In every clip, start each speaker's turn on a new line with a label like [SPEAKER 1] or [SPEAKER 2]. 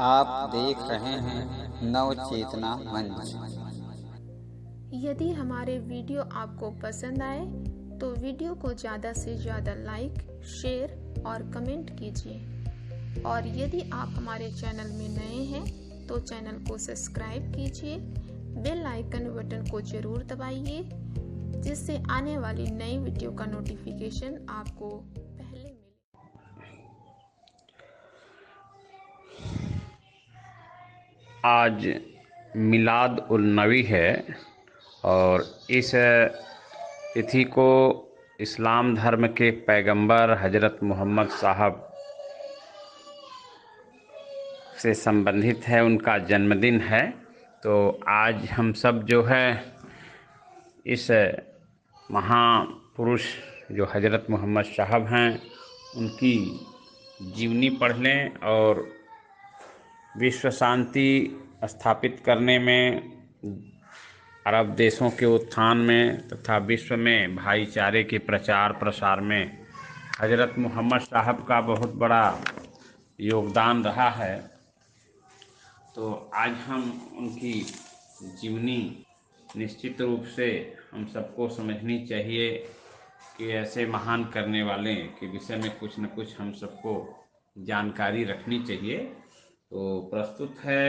[SPEAKER 1] आप देख रहे हैं नव चेतना मंच।
[SPEAKER 2] यदि हमारे वीडियो आपको पसंद आए तो वीडियो को ज़्यादा से ज़्यादा लाइक, शेयर और कमेंट कीजिए। और यदि आप हमारे चैनल में नए हैं तो चैनल को सब्सक्राइब कीजिए, बेल आइकन बटन को ज़रूर दबाइए, जिससे आने वाली नई वीडियो का नोटिफिकेशन आपको पहले मिले।
[SPEAKER 3] आज मिलाद उल नबी है और इस तिथि को इस्लाम धर्म के पैगंबर हजरत मोहम्मद साहब से संबंधित है, उनका जन्मदिन है। तो आज हम सब जो है इस महापुरुष जो हजरत मोहम्मद साहब हैं उनकी जीवनी पढ़ लें और विश्व शांति स्थापित करने में, अरब देशों के उत्थान में तथा विश्व में भाईचारे के प्रचार प्रसार में हजरत मोहम्मद साहब का बहुत बड़ा योगदान रहा है। तो आज हम उनकी जीवनी निश्चित रूप से हम सबको समझनी चाहिए कि ऐसे महान करने वाले के विषय में कुछ न कुछ हम सबको जानकारी रखनी चाहिए। तो प्रस्तुत है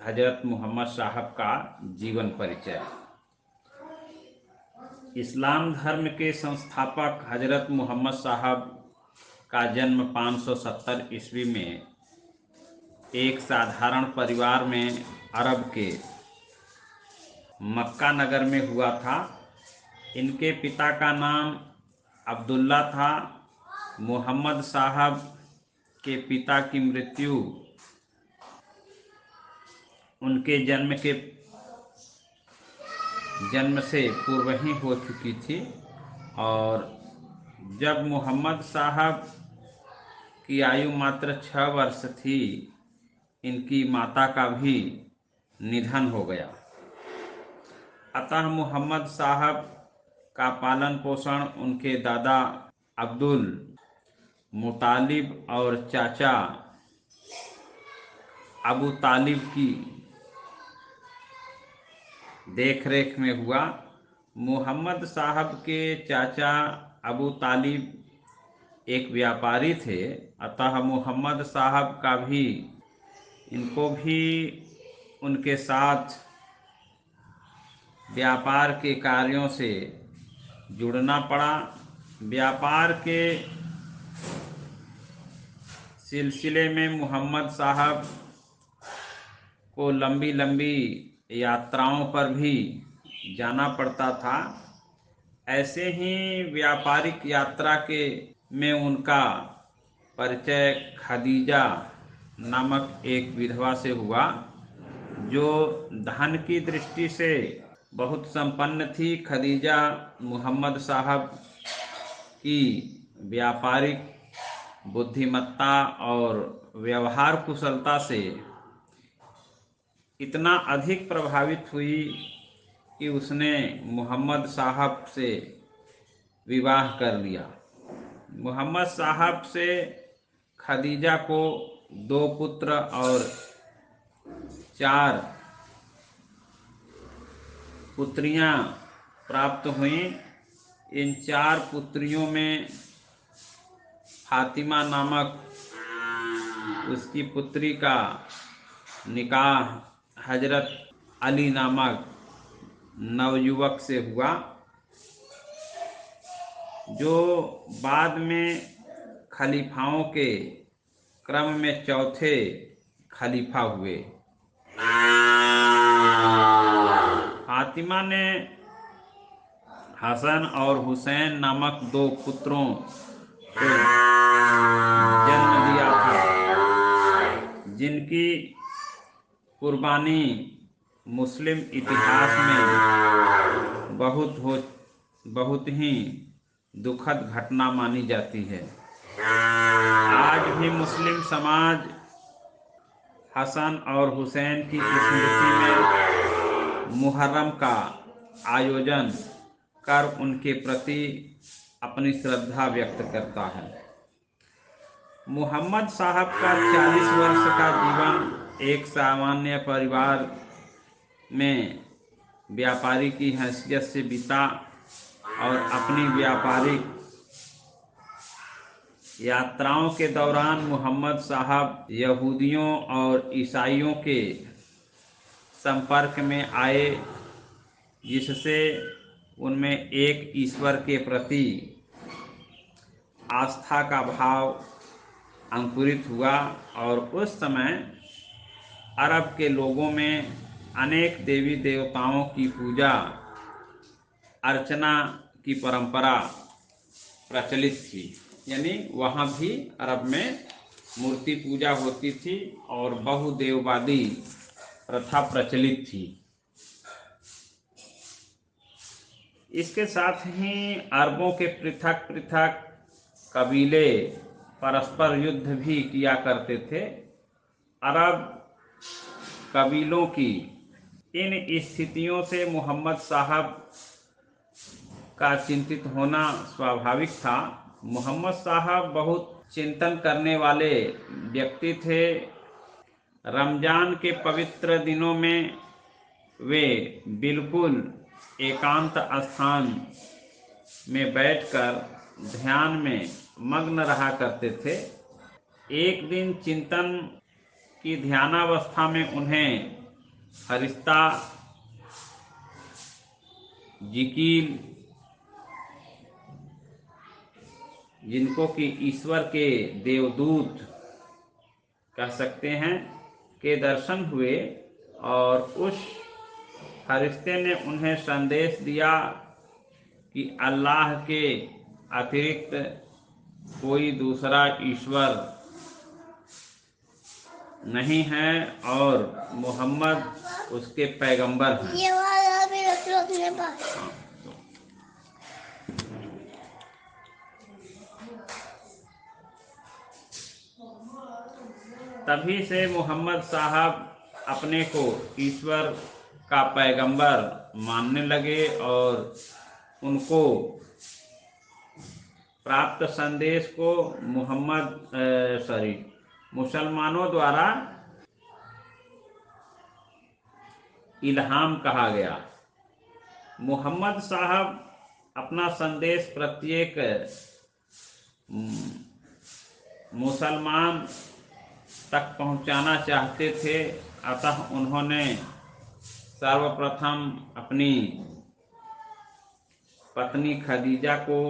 [SPEAKER 3] हजरत मोहम्मद साहब का जीवन परिचय। इस्लाम धर्म के संस्थापक हजरत मोहम्मद साहब का जन्म 570 ईस्वी में एक साधारण परिवार में अरब के मक्का नगर में हुआ था। इनके पिता का नाम अब्दुल्ला था। मोहम्मद साहब के पिता की मृत्यु उनके जन्म से पूर्व ही हो चुकी थी और जब मोहम्मद साहब की आयु मात्र 6 वर्ष थी, इनकी माता का भी निधन हो गया। अतः मोहम्मद साहब का पालन पोषण उनके दादा अब्दुल मुतालिब और चाचा अबू तालिब की देखरेख में हुआ। मोहम्मद साहब के चाचा अबू तालिब एक व्यापारी थे, अतः मोहम्मद साहब का भी इनको भी उनके साथ व्यापार के कार्यों से जुड़ना पड़ा। व्यापार के सिलसिले में मोहम्मद साहब को लंबी लंबी यात्राओं पर भी जाना पड़ता था। ऐसे ही व्यापारिक यात्रा में उनका परिचय खदीजा नामक एक विधवा से हुआ, जो धन की दृष्टि से बहुत संपन्न थी। खदीजा मोहम्मद साहब की व्यापारिक बुद्धिमत्ता और व्यवहार कुशलता से इतना अधिक प्रभावित हुई कि उसने मोहम्मद साहब से विवाह कर लिया। मोहम्मद साहब से खदीजा को 2 पुत्र और 4 पुत्रियां प्राप्त हुईं। इन 4 पुत्रियों में फातिमा नामक उसकी पुत्री का निकाह हजरत अली नामक नवयुवक से हुआ, जो बाद में खलीफाओं के क्रम में चौथे खलीफा हुए। फातिमा ने हसन और हुसैन नामक 2 पुत्रों को जन्म दिया था, जिनकी कुर्बानी मुस्लिम इतिहास में बहुत ही दुखद घटना मानी जाती है। आज भी मुस्लिम समाज हसन और हुसैन की स्मृति में मुहर्रम का आयोजन कर उनके प्रति अपनी श्रद्धा व्यक्त करता है। मोहम्मद साहब का 40 वर्ष का जीवन एक सामान्य परिवार में व्यापारी की हैसियत से बीता और अपनी व्यापारिक यात्राओं के दौरान मोहम्मद साहब यहूदियों और ईसाइयों के संपर्क में आए, जिससे उनमें एक ईश्वर के प्रति आस्था का भाव अंकुरित हुआ। और उस समय अरब के लोगों में अनेक देवी देवताओं की पूजा अर्चना की परंपरा प्रचलित थी। यानी वहाँ भी अरब में मूर्ति पूजा होती थी और बहुदेववादी प्रथा प्रचलित थी। इसके साथ ही अरबों के पृथक पृथक कबीले परस्पर युद्ध भी किया करते थे। अरब कबीलों की इन स्थितियों से मोहम्मद साहब का चिंतित होना स्वाभाविक था। मोहम्मद साहब बहुत चिंतन करने वाले व्यक्ति थे। रमजान के पवित्र दिनों में वे बिल्कुल एकांत स्थान में बैठकर ध्यान में मग्न रहा करते थे। एक दिन चिंतन की ध्यानावस्था में उन्हें फरिश्ता जिकील, जिनको कि ईश्वर के देवदूत कह सकते हैं, के दर्शन हुए और उस फरिश्ते ने उन्हें संदेश दिया कि अल्लाह के अतिरिक्त कोई दूसरा ईश्वर नहीं है और मोहम्मद उसके पैगंबर हैं। ये वाला भी रख लो अपने पास। तभी से मोहम्मद साहब अपने को ईश्वर का पैगंबर मानने लगे और उनको प्राप्त संदेश को मुसलमानों द्वारा इल्हाम कहा गया। मोहम्मद साहब अपना संदेश प्रत्येक मुसलमान तक पहुंचाना चाहते थे। अतः उन्होंने सर्वप्रथम अपनी पत्नी खदीजा को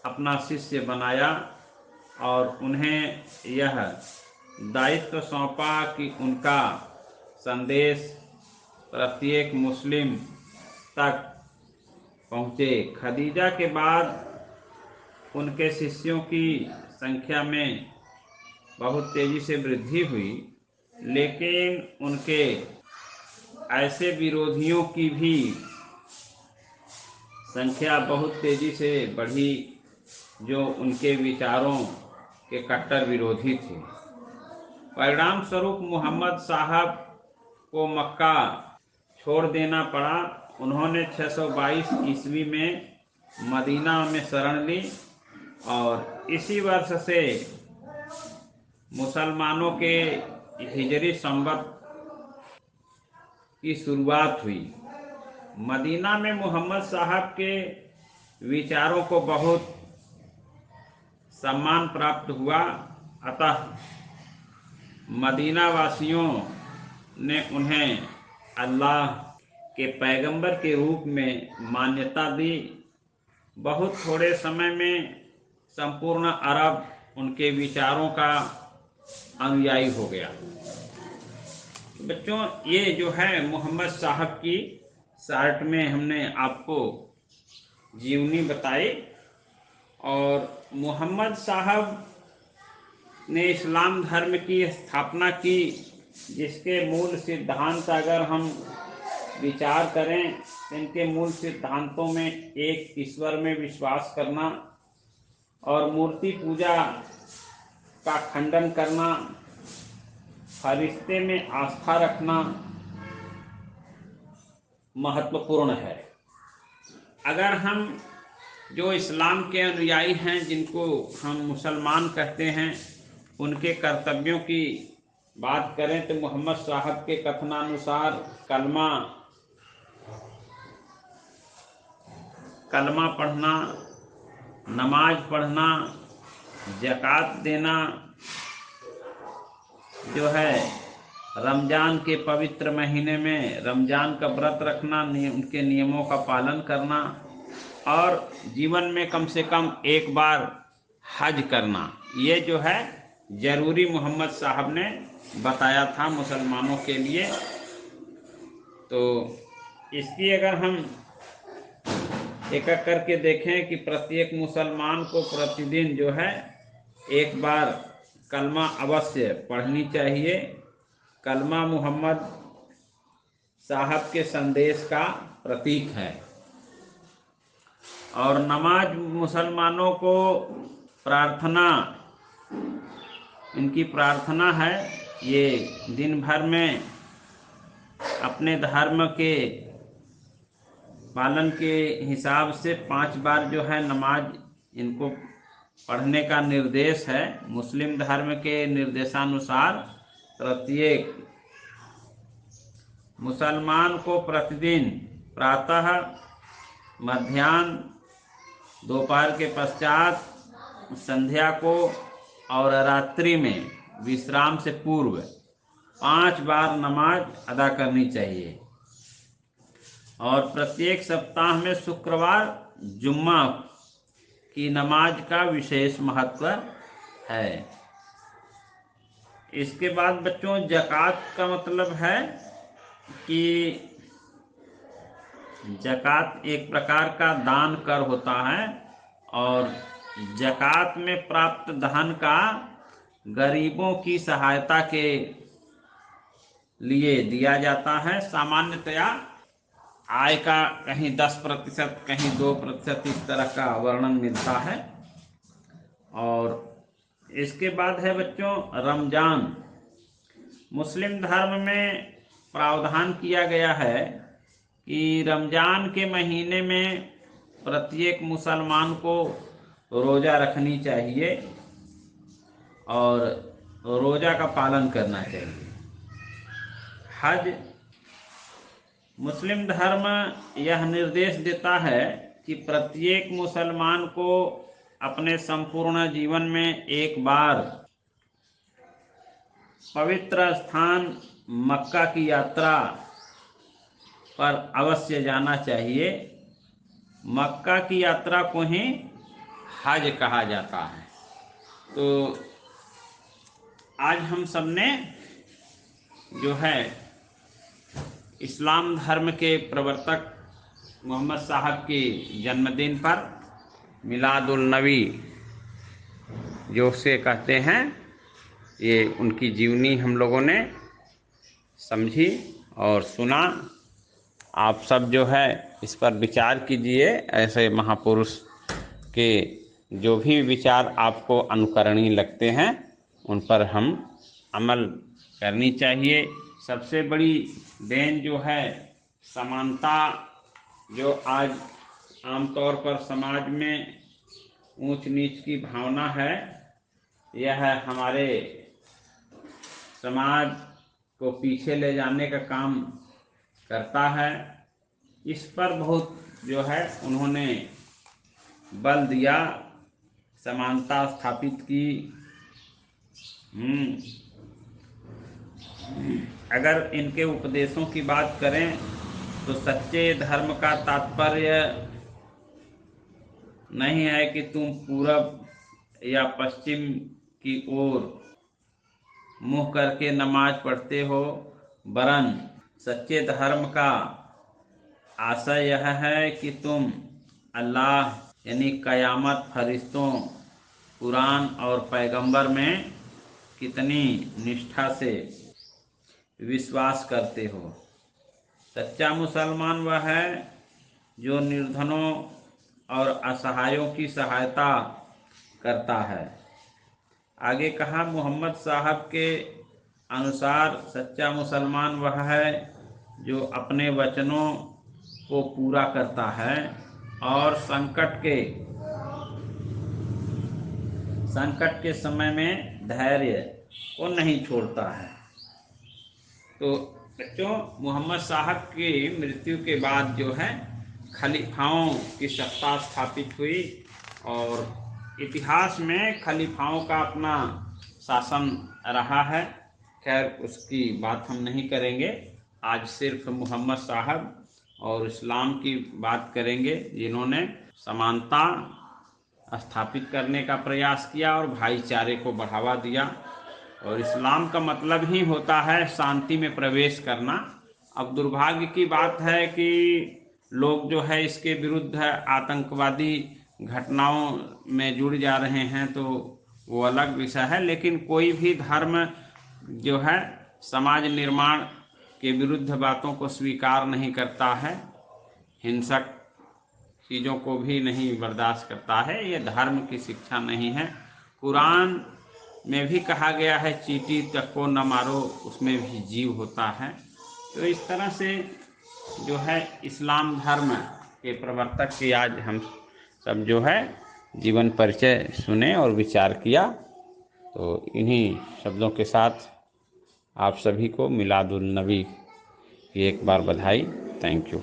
[SPEAKER 3] अपना शिष्य बनाया और उन्हें यह दायित्व सौंपा कि उनका संदेश प्रत्येक मुस्लिम तक पहुँचे। खदीजा के बाद उनके शिष्यों की संख्या में बहुत तेजी से वृद्धि हुई, लेकिन उनके ऐसे विरोधियों की भी संख्या बहुत तेजी से बढ़ी जो उनके विचारों के कट्टर विरोधी थे। परिणाम स्वरूप मोहम्मद साहब को मक्का छोड़ देना पड़ा। उन्होंने 622 ईस्वी में मदीना में शरण ली और इसी वर्ष से मुसलमानों के हिजरी संवत की शुरुआत हुई। मदीना में मोहम्मद साहब के विचारों को बहुत सम्मान प्राप्त हुआ। अतः मदीना वासियों ने उन्हें अल्लाह के पैगंबर के रूप में मान्यता दी। बहुत थोड़े समय में संपूर्ण अरब उनके विचारों का अनुयायी हो गया। बच्चों, ये जो है मोहम्मद साहब की शार्ट में हमने आपको जीवनी बताई। और मोहम्मद साहब ने इस्लाम धर्म की स्थापना की, जिसके मूल सिद्धांत अगर हम विचार करें, इनके मूल सिद्धांतों में एक ईश्वर में विश्वास करना और मूर्ति पूजा का खंडन करना, फरिश्ते में आस्था रखना महत्वपूर्ण है। अगर हम जो इस्लाम के अनुयायी हैं, जिनको हम मुसलमान कहते हैं, उनके कर्तव्यों की बात करें तो मोहम्मद साहब के कथनानुसार कलमा पढ़ना, नमाज पढ़ना, ज़कात देना जो है, रमज़ान के पवित्र महीने में रमज़ान का व्रत रखना, उनके नियमों का पालन करना और जीवन में कम से कम एक बार हज करना, ये जो है ज़रूरी मोहम्मद साहब ने बताया था मुसलमानों के लिए। तो इसकी अगर हम एक एक करके देखें कि प्रत्येक मुसलमान को प्रतिदिन जो है एक बार कलमा अवश्य पढ़नी चाहिए। कलमा मोहम्मद साहब के संदेश का प्रतीक है। और नमाज मुसलमानों को प्रार्थना, इनकी प्रार्थना है, ये दिन भर में अपने धर्म के पालन के हिसाब से 5 बार जो है नमाज इनको पढ़ने का निर्देश है। मुस्लिम धर्म के निर्देशानुसार प्रत्येक मुसलमान को प्रतिदिन प्रातः, मध्याह्न, दोपहर के पश्चात, संध्या को और रात्रि में विश्राम से पूर्व 5 बार नमाज अदा करनी चाहिए। और प्रत्येक सप्ताह में शुक्रवार जुम्मा की नमाज का विशेष महत्व है। इसके बाद बच्चों, ज़कात का मतलब है कि ज़कात एक प्रकार का दान कर होता है और ज़कात में प्राप्त धन का गरीबों की सहायता के लिए दिया जाता है। सामान्यतया आय का कहीं 10%, कहीं 2% इस तरह का वर्णन मिलता है। और इसके बाद है बच्चों रमज़ान। मुस्लिम धर्म में प्रावधान किया गया है कि रमज़ान के महीने में प्रत्येक मुसलमान को रोज़ा रखनी चाहिए और रोज़ा का पालन करना चाहिए। हज, मुस्लिम धर्म यह निर्देश देता है कि प्रत्येक मुसलमान को अपने संपूर्ण जीवन में एक बार पवित्र स्थान मक्का की यात्रा पर अवश्य जाना चाहिए। मक्का की यात्रा को ही हज कहा जाता है। तो आज हम सब ने जो है इस्लाम धर्म के प्रवर्तक मोहम्मद साहब के जन्मदिन पर मिलादुल नबी जो से कहते हैं, ये उनकी जीवनी हम लोगों ने समझी और सुना। आप सब जो है इस पर विचार कीजिए। ऐसे महापुरुष के जो भी विचार आपको अनुकरणीय लगते हैं उन पर हम अमल करनी चाहिए। सबसे बड़ी देन जो है समानता, जो आज आमतौर पर समाज में ऊंच नीच की भावना है, यह हमारे समाज को पीछे ले जाने का काम करता है। इस पर बहुत जो है उन्होंने बल दिया, समानता स्थापित की। अगर इनके उपदेशों की बात करें तो सच्चे धर्म का तात्पर्य नहीं है कि तुम पूरब या पश्चिम की ओर मुँह करके नमाज पढ़ते हो, वरन सच्चे धर्म का आशय यह है कि तुम अल्लाह यानी क़यामत, फरिश्तों, कुरान और पैगंबर में कितनी निष्ठा से विश्वास करते हो। सच्चा मुसलमान वह है जो निर्धनों और असहायों की सहायता करता है। आगे कहा, मोहम्मद साहब के अनुसार सच्चा मुसलमान वह है जो अपने वचनों को पूरा करता है और संकट के समय में धैर्य को नहीं छोड़ता है। तो बच्चों, मोहम्मद साहब की मृत्यु के बाद जो है खलीफाओं की सत्ता स्थापित हुई और इतिहास में खलीफाओं का अपना शासन रहा है। खैर, उसकी बात हम नहीं करेंगे। आज सिर्फ मोहम्मद साहब और इस्लाम की बात करेंगे, जिन्होंने समानता स्थापित करने का प्रयास किया और भाईचारे को बढ़ावा दिया। और इस्लाम का मतलब ही होता है शांति में प्रवेश करना। अब दुर्भाग्य की बात है कि लोग जो है इसके विरुद्ध आतंकवादी घटनाओं में जुड़ जा रहे हैं, तो वो अलग विषय है। लेकिन कोई भी धर्म जो है समाज निर्माण के विरुद्ध बातों को स्वीकार नहीं करता है, हिंसक चीज़ों को भी नहीं बर्दाश्त करता है। ये धर्म की शिक्षा नहीं है। कुरान में भी कहा गया है चींटी तक को न मारो, उसमें भी जीव होता है। तो इस तरह से जो है इस्लाम धर्म के प्रवर्तक की आज हम सब जो है जीवन परिचय सुने और विचार किया। तो इन्हीं शब्दों के साथ आप सभी को मिलादुल नबी की एक बार बधाई। Thank you.